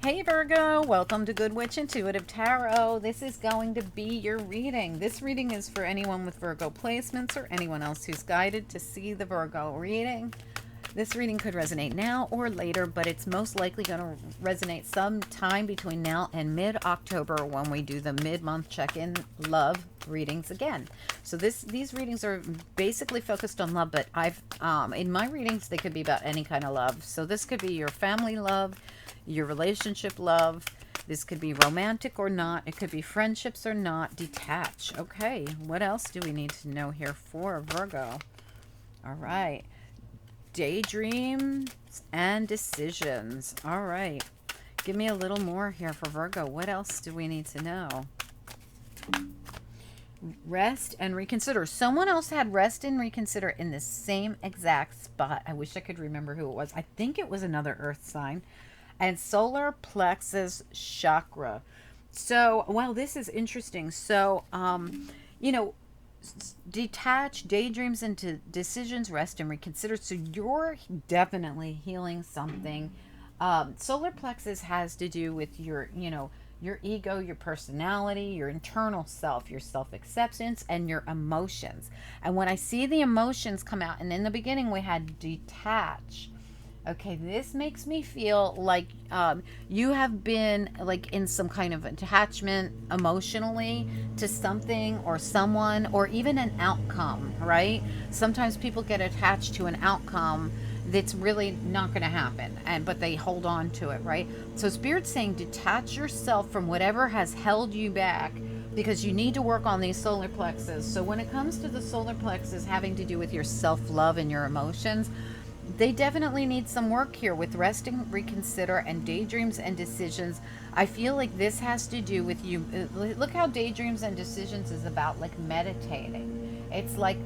Hey Virgo, welcome to Good Witch Intuitive Tarot. This is going to be your reading. This reading is for anyone with Virgo placements or anyone else who's guided to see the Virgo reading. This reading could resonate now or later, but it's most likely going to resonate sometime between now and mid-October when we do the mid-month check-in love readings again. So these readings are basically focused on love, but I've in my readings they could be about any kind of love. So this could be your family love, your relationship love. This could be romantic or not. It could be friendships or not. Detach. Okay, what else do we need to know here for Virgo? All right. Daydreams and decisions. All right. Give me a little more here for Virgo. What else do we need to know? Rest and reconsider. Someone else had rest and reconsider in the same exact spot. I wish I could remember who it was. I think it was another earth sign. And solar plexus chakra. So, well, this is interesting. So, detach, daydreams into decisions, rest and reconsider. So you're definitely healing something. Solar plexus has to do with your ego, your personality, your internal self, your self-acceptance, and your emotions. And when I see the emotions come out, and in the beginning we had detach. Okay, this makes me feel like you have been like in some kind of attachment emotionally to something or someone or even an outcome, right? Sometimes people get attached to an outcome that's really not going to happen, but they hold on to it, right? So Spirit's saying detach yourself from whatever has held you back because you need to work on these solar plexus. So when it comes to the solar plexus having to do with your self-love and your emotions, they definitely need some work here with resting, reconsider, and daydreams and decisions. I feel like this has to do with you. Look how daydreams and decisions is about like meditating. It's like,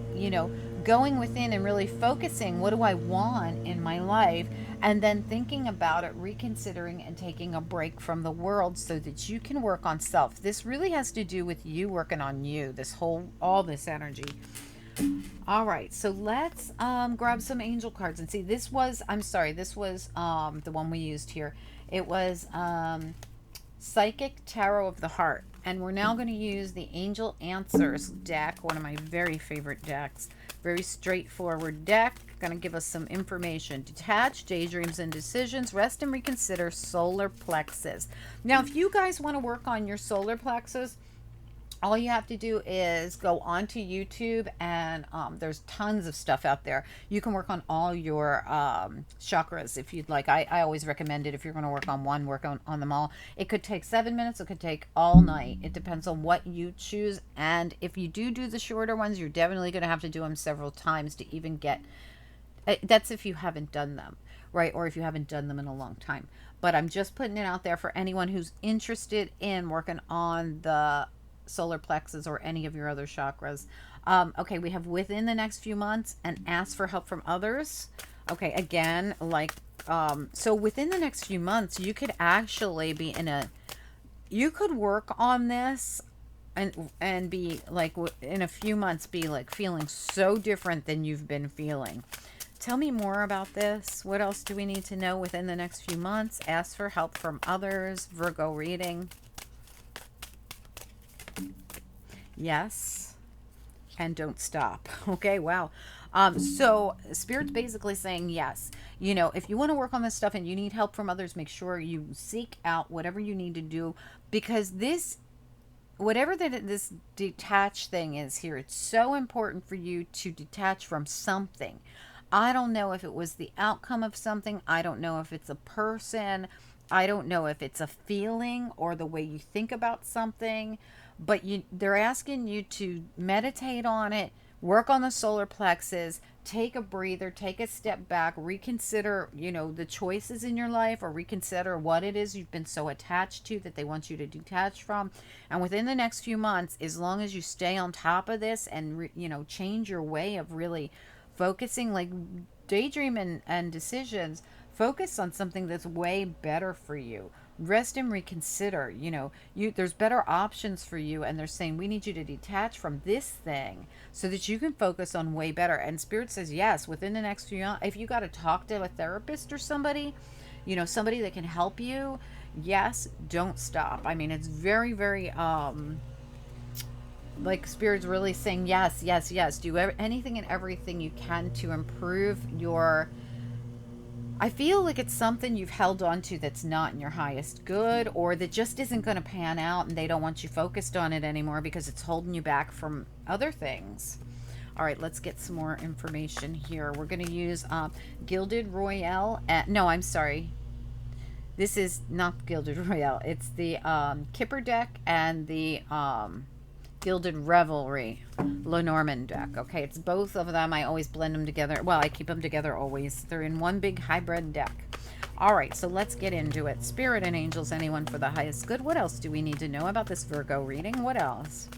going within and really focusing, what do I want in my life? And then thinking about it, reconsidering, and taking a break from the world so that you can work on self. This really has to do with you working on you, all this energy. All right, so let's grab some angel cards and see. This was the one we used here. It was Psychic Tarot of the Heart. And we're now going to use the Angel Answers deck, one of my very favorite decks. Very straightforward deck. Going to give us some information. Detach, daydreams and decisions, rest and reconsider, solar plexus. Now, if you guys want to work on your solar plexus, all you have to do is go onto YouTube and there's tons of stuff out there. You can work on all your chakras if you'd like. I always recommend it if you're going to work on one, work on them all. It could take 7 minutes. It could take all night. It depends on what you choose. And if you do the shorter ones, you're definitely going to have to do them several times to even get... That's if you haven't done them, right? Or if you haven't done them in a long time. But I'm just putting it out there for anyone who's interested in working on the solar plexus or any of your other chakras. Okay, we have within the next few months and ask for help from others. Okay, again, so within the next few months, you could actually be you could work on this and be like, in a few months, be like feeling so different than you've been feeling. Tell me more about this. What else do we need to know within the next few months? Ask for help from others. Virgo reading. Yes, and don't stop. Okay, wow. So Spirit's basically saying yes. If you want to work on this stuff and you need help from others, make sure you seek out whatever you need to do, because this detach thing is here, it's so important for you to detach from something. I don't know if it was the outcome of something. I don't know if it's a person. I don't know if it's a feeling or the way you think about something. But they're asking you to meditate on it, work on the solar plexus, take a breather, take a step back, reconsider, the choices in your life, or reconsider what it is you've been so attached to that they want you to detach from. And within the next few months, as long as you stay on top of this and, change your way of really focusing, like daydream and decisions, focus on something that's way better for you. Rest and reconsider. There's better options for you, and they're saying we need you to detach from this thing so that you can focus on way better. And Spirit says yes, within the next few months, if you got to talk to a therapist or somebody, somebody that can help you, Yes, don't stop. I mean, it's very, very, like Spirit's really saying, yes, yes, yes. Do anything and everything you can to improve your. I feel like it's something you've held on to that's not in your highest good, or that just isn't going to pan out and they don't want you focused on it anymore because it's holding you back from other things. All right, let's get some more information here. We're going to use Gilded Royale. No, I'm sorry. This is not Gilded Royale. It's the Kipper deck and the Gilded Revelry Lenormand deck. Okay, it's both of them. I always blend them together. Well, I keep them together always. They're in one big hybrid deck. All right, so let's get into it. Spirit and angels, anyone for the highest good. What else do we need to know about this Virgo reading? What else?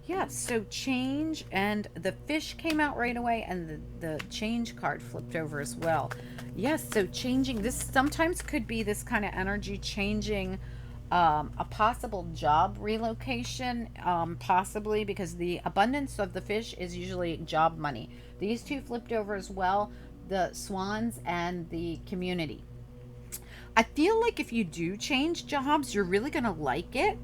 Yeah, so change, and the fish came out right away, and the change card flipped over as well. Yes, so changing, this sometimes could be this kind of energy changing, a possible job relocation, possibly because the abundance of the fish is usually job money. These two flipped over as well, the swans and the community. I feel like if you do change jobs, you're really going to like it.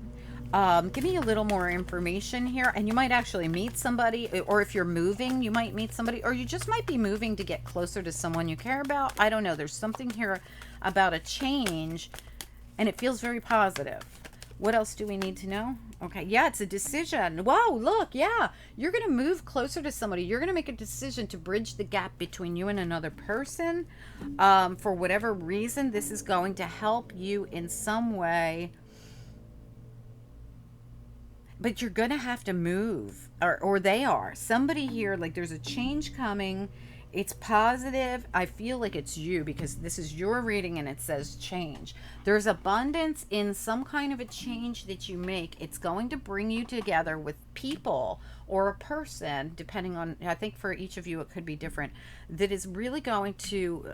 Give me a little more information here, and you might actually meet somebody, or if you're moving, you might meet somebody, or you just might be moving to get closer to someone you care about. I don't know. There's something here about a change, and it feels very positive. What else do we need to know? Okay, yeah, it's a decision. Whoa, look, yeah, you're going to move closer to somebody. You're going to make a decision to bridge the gap between you and another person. For whatever reason, this is going to help you in some way, but you're going to have to move, or they are. Somebody here, like there's a change coming. It's positive. I feel like it's you because this is your reading and it says change. There's abundance in some kind of a change that you make. It's going to bring you together with people or a person, depending on, I think for each of you it could be different, that is really going to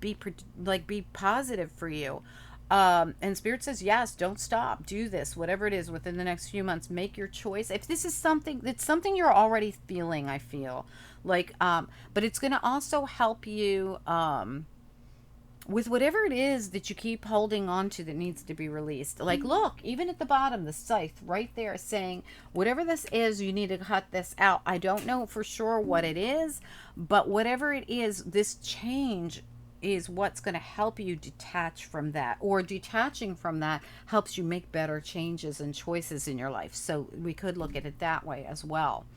be positive for you. And Spirit says, yes, don't stop. Do this, whatever it is, within the next few months. Make your choice. If this is something, it's something you're already feeling, I feel like, but it's going to also help you, with whatever it is that you keep holding on to that needs to be released. Like, look, even at the bottom, the scythe right there saying, whatever this is, you need to cut this out. I don't know for sure what it is, but whatever it is, this change is what's going to help you detach from that, or detaching from that helps you make better changes and choices in your life. So we could look at it that way as well.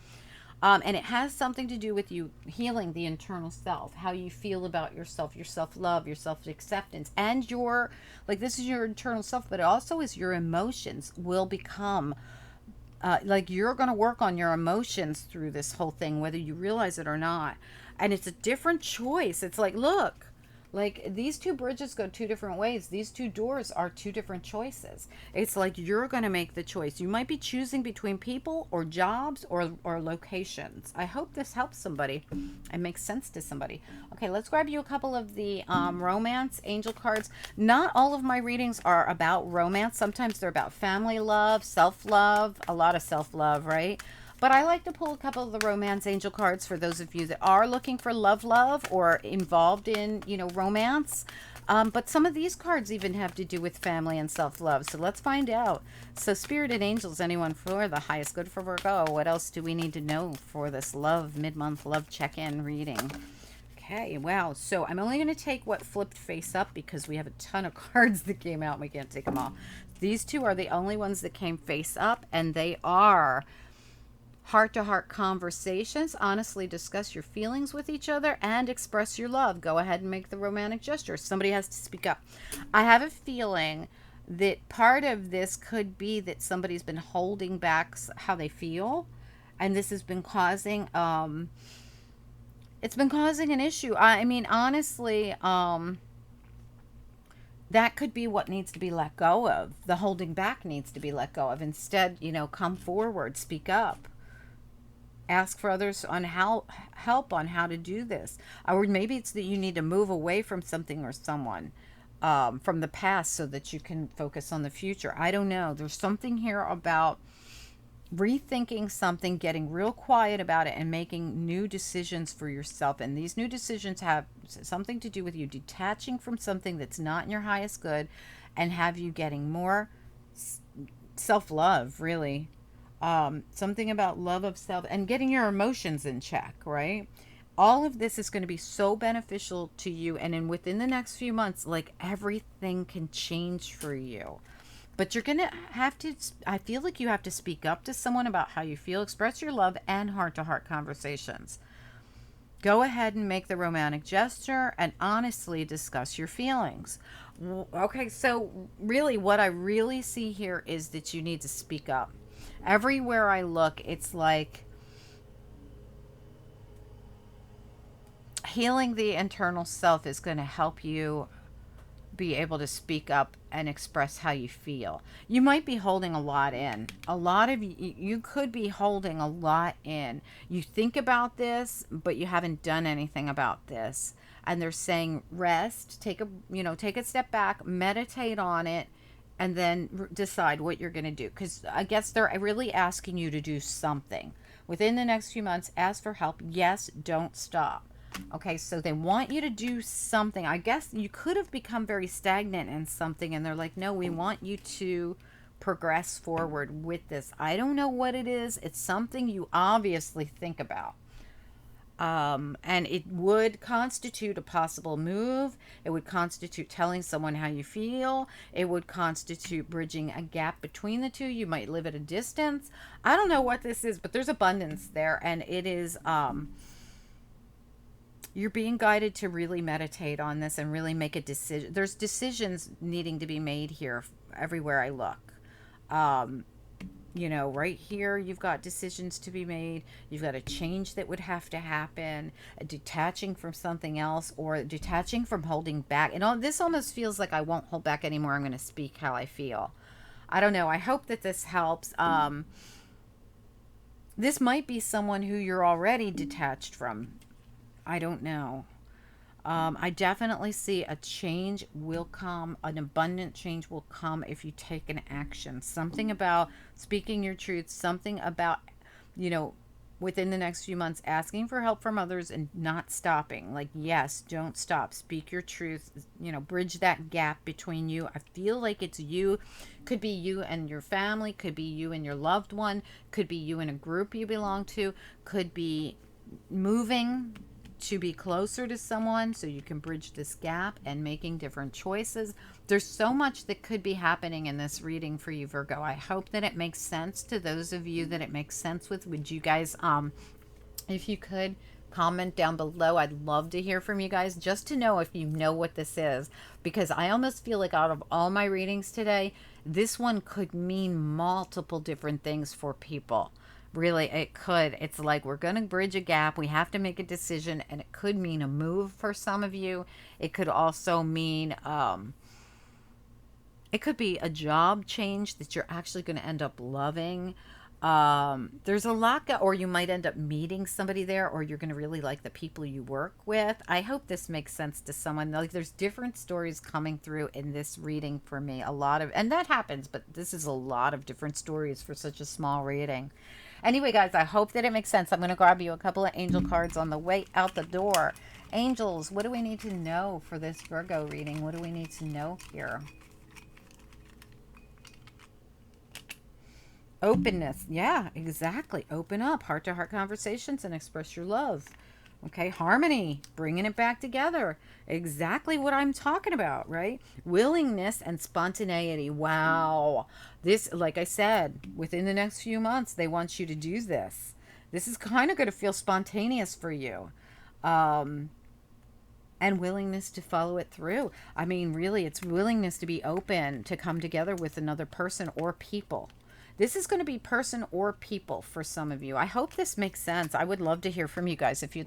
And it has something to do with you healing the internal self, how you feel about yourself, your self-love, your self-acceptance, and your, like, this is your internal self, but it also is your emotions will become, like, you're going to work on your emotions through this whole thing, whether you realize it or not. And it's a different choice. It's like, look, like these two bridges go two different ways. These two doors are two different choices. It's like you're going to make the choice. You might be choosing between people or jobs or locations. I hope this helps somebody and makes sense to somebody. Okay, let's grab you a couple of the romance angel cards. Not all of my readings are about romance. Sometimes they're about family love, self-love, a lot of self-love, right? But I like to pull a couple of the romance angel cards for those of you that are looking for love, or involved in, romance. But some of these cards even have to do with family and self-love. So let's find out. So Spirit and Angels, anyone for the highest good for Virgo? What else do we need to know for this mid-month love check-in reading? Okay, wow. So I'm only going to take what flipped face up because we have a ton of cards that came out and we can't take them all. These two are the only ones that came face up, and they are heart-to-heart conversations. Honestly discuss your feelings with each other and express your love. Go ahead and make the romantic gesture. Somebody has to speak up. I have a feeling that part of this could be that somebody's been holding back how they feel, and this has been causing it's been causing an issue. I mean, honestly, that could be what needs to be let go of. The holding back needs to be let go of. Instead, come forward, speak up. Ask for others on help on how to do this. Or maybe it's that you need to move away from something or someone from the past so that you can focus on the future. I don't know. There's something here about rethinking something, getting real quiet about it, and making new decisions for yourself. And these new decisions have something to do with you detaching from something that's not in your highest good, and have you getting more self love, really. Something about love of self and getting your emotions in check, right? All of this is going to be so beneficial to you. And then within the next few months, like everything can change for you. But you're going to have to, I feel like you have to speak up to someone about how you feel, express your love, and heart to heart conversations. Go ahead and make the romantic gesture and honestly discuss your feelings. Okay, so really, what I really see here is that you need to speak up. Everywhere I look, it's like healing the internal self is going to help you be able to speak up and express how you feel. You might be holding a lot in. A lot of you could be holding a lot in. You think about this, but you haven't done anything about this. And they're saying rest, take a step back, meditate on it, and then decide what you're going to do, cuz I guess they're really asking you to do something. Within the next few months, ask for help. Yes, don't stop. Okay, so they want you to do something. I guess you could have become very stagnant in something, and they're like, no, we want you to progress forward with this. I don't know what it is. It's something you obviously think about. And it would constitute a possible move. It would constitute telling someone how you feel. It would constitute bridging a gap between the two. You might live at a distance. I don't know what this is, but there's abundance there, and it is you're being guided to really meditate on this and really make a decision. There's decisions needing to be made here everywhere I look. Um, right here, you've got decisions to be made. You've got a change that would have to happen, detaching from something else, or detaching from holding back. And all this almost feels like I won't hold back anymore. I'm going to speak how I feel. I don't know. I hope that this helps. This might be someone who you're already detached from. I don't know. I definitely see a change will come, an abundant change will come if you take an action. Something about speaking your truth, something about, you know, within the next few months, asking for help from others and not stopping. Like, yes, don't stop. Speak your truth, bridge that gap between you. I feel like it's you. Could be you and your family, could be you and your loved one, could be you and a group you belong to, could be moving to be closer to someone so you can bridge this gap and making different choices. There's so much that could be happening in this reading for you, Virgo. I hope that it makes sense to those of you that it makes sense with. Would you guys, if you could, comment down below. I'd love to hear from you guys, just to know if you know what this is, because I almost feel like out of all my readings today, this one could mean multiple different things for people. Really, it could. It's like we're going to bridge a gap. We have to make a decision, and it could mean a move for some of you. It could also mean, it could be a job change that you're actually going to end up loving. There's a lot, or you might end up meeting somebody there, or you're going to really like the people you work with. I hope this makes sense to someone. Like, there's different stories coming through in this reading for me. And that happens, but this is a lot of different stories for such a small reading. Anyway, guys, I hope that it makes sense. I'm going to grab you a couple of angel cards on the way out the door. Angels, what do we need to know for this Virgo reading? What do we need to know here? Openness. Yeah, exactly. Open up. Heart-to-heart conversations and express your love. Okay, harmony, bringing it back together. Exactly what I'm talking about, right? Willingness and spontaneity. Wow. This, like I said, within the next few months, they want you to do this. This is kind of going to feel spontaneous for you. And willingness to follow it through. I mean, really, it's willingness to be open to come together with another person or people. This is going to be person or people for some of you. I hope this makes sense. I would love to hear from you guys if you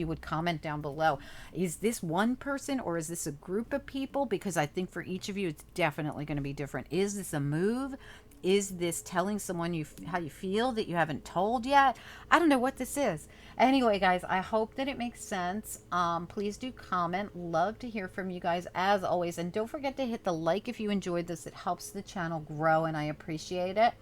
would comment down below. Is this one person or is this a group of people? Because I think for each of you, it's definitely going to be different. Is this a move? Is this telling someone how you feel that you haven't told yet? I don't know what this is. Anyway, guys, I hope that it makes sense. Please do comment. Love to hear from you guys as always. And don't forget to hit the like if you enjoyed this. It helps the channel grow and I appreciate it.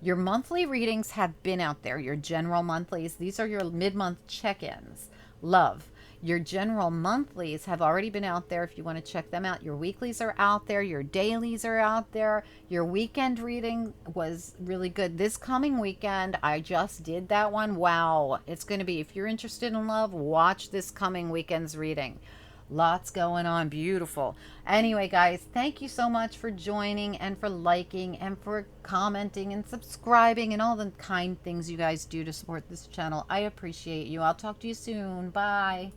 Your monthly readings have been out there. Your general monthlies, these are your mid-month check-ins. Love. Your general monthlies have already been out there if you want to check them out. Your weeklies are out there. Your dailies are out there. Your weekend reading was really good. This coming weekend, I just did that one. Wow. It's going to be, if you're interested in love, watch this coming weekend's reading. Lots going on. Beautiful. Anyway, guys, thank you so much for joining and for liking and for commenting and subscribing and all the kind things you guys do to support this channel. I appreciate you. I'll talk to you soon. Bye.